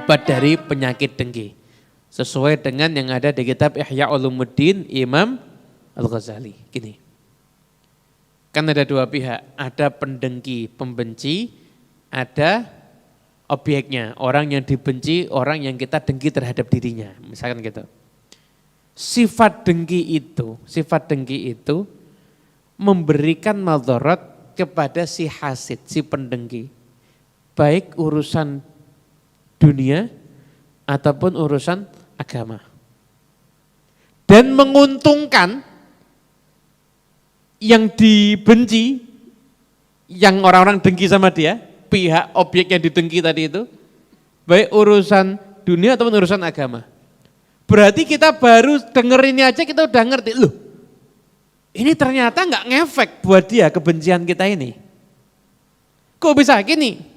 obat dari penyakit dengki. Sesuai dengan yang ada di kitab Ihya Ulumuddin Imam Al-Ghazali. Gini, kan ada dua pihak, ada pendengki, pembenci, ada objeknya, orang yang dibenci, orang yang kita dengki terhadap dirinya, misalkan gitu. Sifat dengki itu memberikan madarat kepada si hasid, si pendengki. Baik urusan dunia ataupun urusan agama. Dan menguntungkan yang dibenci, yang orang-orang dengki sama dia, pihak objek yang didengki tadi itu, baik urusan dunia ataupun urusan agama. Berarti kita baru denger ini aja kita udah ngerti, loh ini ternyata nggak ngefek buat dia kebencian kita ini. Kok bisa gini?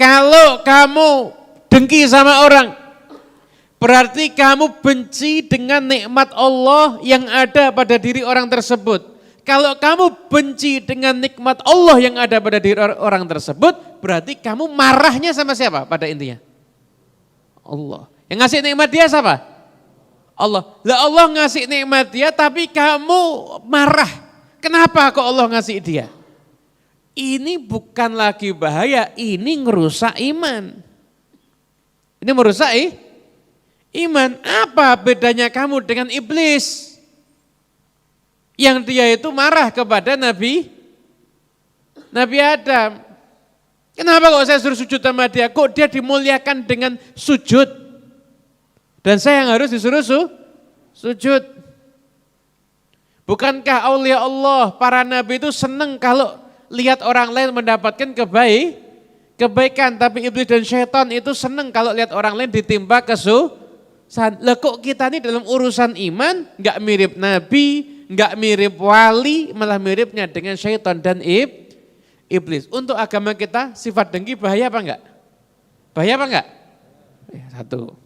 Kalau kamu dengki sama orang, berarti kamu benci dengan nikmat Allah yang ada pada diri orang tersebut. Kalau kamu benci dengan nikmat Allah yang ada pada diri orang tersebut, berarti kamu marahnya sama siapa pada intinya? Allah. Yang ngasih nikmat dia siapa? Allah. Lah Allah ngasih nikmat dia tapi kamu marah. Kenapa kok Allah ngasih dia? Ini bukan lagi bahaya, ini ngerusak iman. Ini merusak iman. Apa bedanya kamu dengan iblis? Yang dia itu marah kepada Nabi Adam. Kenapa kok saya suruh sujud sama dia? Kok dia dimuliakan dengan sujud? Dan saya yang harus disuruh sujud. Bukankah aulia Allah, para nabi itu senang kalau lihat orang lain mendapatkan kebaikan. Tapi iblis dan syaitan itu senang kalau lihat orang lain ditimpa kesusahan. Lah kok kita ini dalam urusan iman enggak mirip nabi, enggak mirip wali, malah miripnya dengan syaitan dan iblis. Untuk agama kita sifat dengki bahaya apa enggak? Bahaya apa enggak? Ya, satu.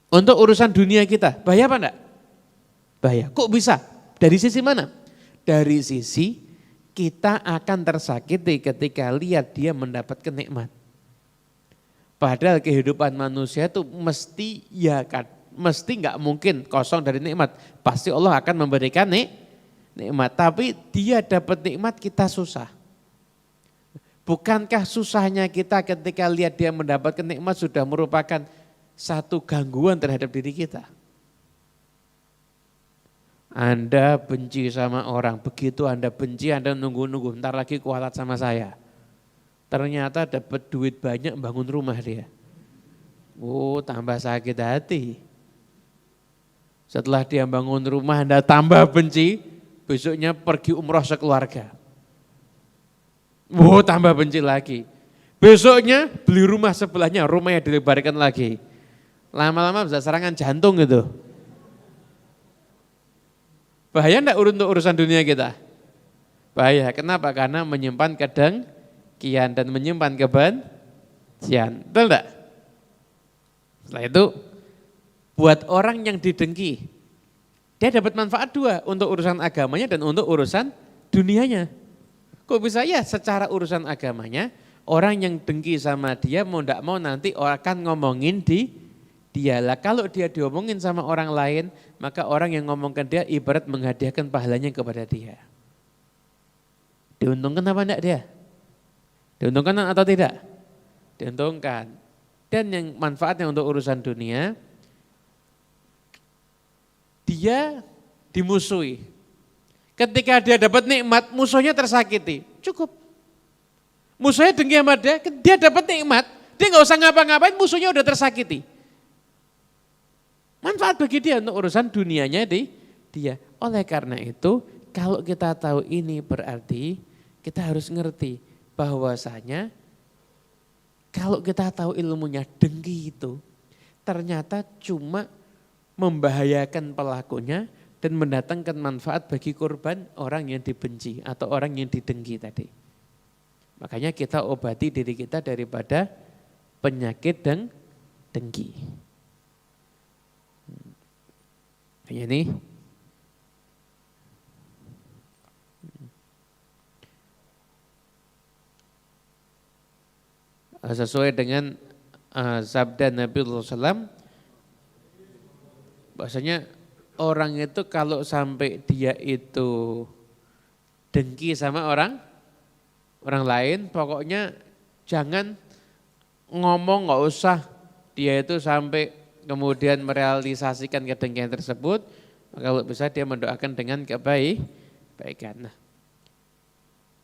Untuk urusan dunia kita, bahaya apa enggak? Bahaya. Kok bisa? Dari sisi mana? Dari sisi kita akan tersakiti ketika lihat dia mendapatkan nikmat. Padahal kehidupan manusia itu mesti enggak mungkin kosong dari nikmat. Pasti Allah akan memberikan nikmat. Tapi dia dapat nikmat, kita susah. Bukankah susahnya kita ketika lihat dia mendapatkan nikmat sudah merupakan satu gangguan terhadap diri kita? Anda benci sama orang, begitu Anda benci Anda nunggu-nunggu, ntar lagi kualat sama saya. Ternyata dapat duit banyak bangun rumah dia. Oh, tambah sakit hati. Setelah dia bangun rumah Anda tambah benci, besoknya pergi umroh sekeluarga. Oh, tambah benci lagi. Besoknya beli rumah sebelahnya, rumahnya dilebarkan lagi. Lama-lama bisa serangan jantung gitu. Bahaya enggak untuk urusan dunia kita? Bahaya. Kenapa? Karena menyimpan kedengkian dan menyimpan kebencian. Betul enggak? Setelah itu, buat orang yang didengki, dia dapat manfaat dua, untuk urusan agamanya dan untuk urusan dunianya. Kok bisa? Ya secara urusan agamanya, orang yang dengki sama dia mau enggak mau nanti akan ngomongin dia lah. Kalau dia diomongin sama orang lain, maka orang yang ngomongkan dia ibarat menghadiahkan pahalanya kepada dia. Diuntungkan apa enggak dia? Diuntungkan atau tidak? Diuntungkan. Dan yang manfaatnya untuk urusan dunia, dia dimusuhi. Ketika dia dapat nikmat, musuhnya tersakiti. Cukup. Musuhnya dengki sama dia dapat nikmat, dia nggak usah ngapa-ngapain, musuhnya udah tersakiti. Manfaat bagi dia untuk urusan dunianya dia. Oleh karena itu, kalau kita tahu ini berarti kita harus ngerti bahwasanya kalau kita tahu ilmunya dengki itu ternyata cuma membahayakan pelakunya dan mendatangkan manfaat bagi korban orang yang dibenci atau orang yang didengki tadi. Makanya kita obati diri kita daripada penyakit dan dengki. Ini sesuai dengan sabda Nabi SAW, bahasanya orang itu kalau sampai dia itu dengki sama orang lain, pokoknya jangan ngomong, nggak usah dia itu sampai kemudian merealisasikan kedengkian tersebut. Kalau bisa dia mendoakan dengan kebaikan. Nah,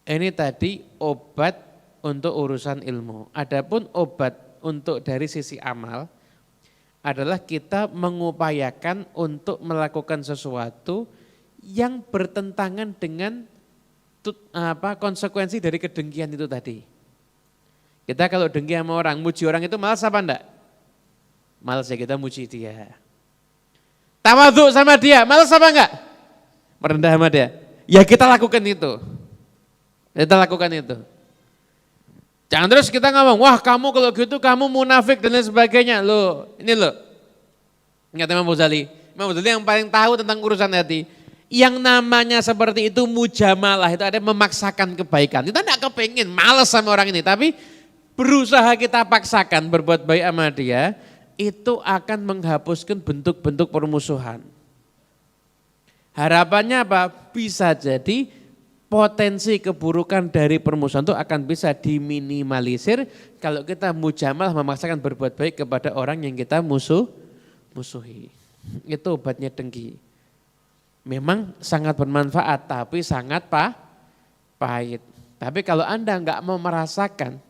ini tadi obat untuk urusan ilmu. Adapun obat untuk dari sisi amal adalah kita mengupayakan untuk melakukan sesuatu yang bertentangan dengan konsekuensi dari kedengkian itu tadi. Kita kalau dengki sama orang, muji orang itu malas apa enggak? Malas ya, kita muji dia. Tawadhu sama dia, malas apa enggak? Merendah sama dia. Ya kita lakukan itu. Kita lakukan itu. Jangan terus kita ngomong, wah kamu kalau gitu kamu munafik dan lain sebagainya. Loh, ini loh. Ingat Imam Ghazali. Imam Ghazali yang paling tahu tentang urusan hati. Yang namanya seperti itu mujamalah, itu ada memaksakan kebaikan. Kita tidak kepengen, malas sama orang ini. Tapi berusaha kita paksakan berbuat baik sama dia, itu akan menghapuskan bentuk-bentuk permusuhan. Harapannya apa? Bisa jadi potensi keburukan dari permusuhan itu akan bisa diminimalisir kalau kita mujamalah memaksakan berbuat baik kepada orang yang kita musuhi. Itu obatnya dengki. Memang sangat bermanfaat tapi sangat pahit. Tapi kalau Anda enggak mau merasakan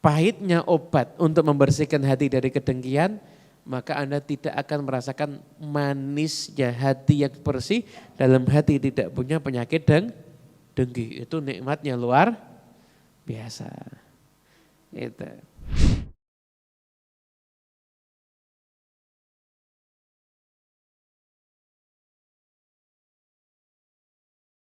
pahitnya obat untuk membersihkan hati dari kedengkian, maka Anda tidak akan merasakan manisnya hati yang bersih dalam hati tidak punya penyakit dengki. Itu nikmatnya luar biasa. Itu.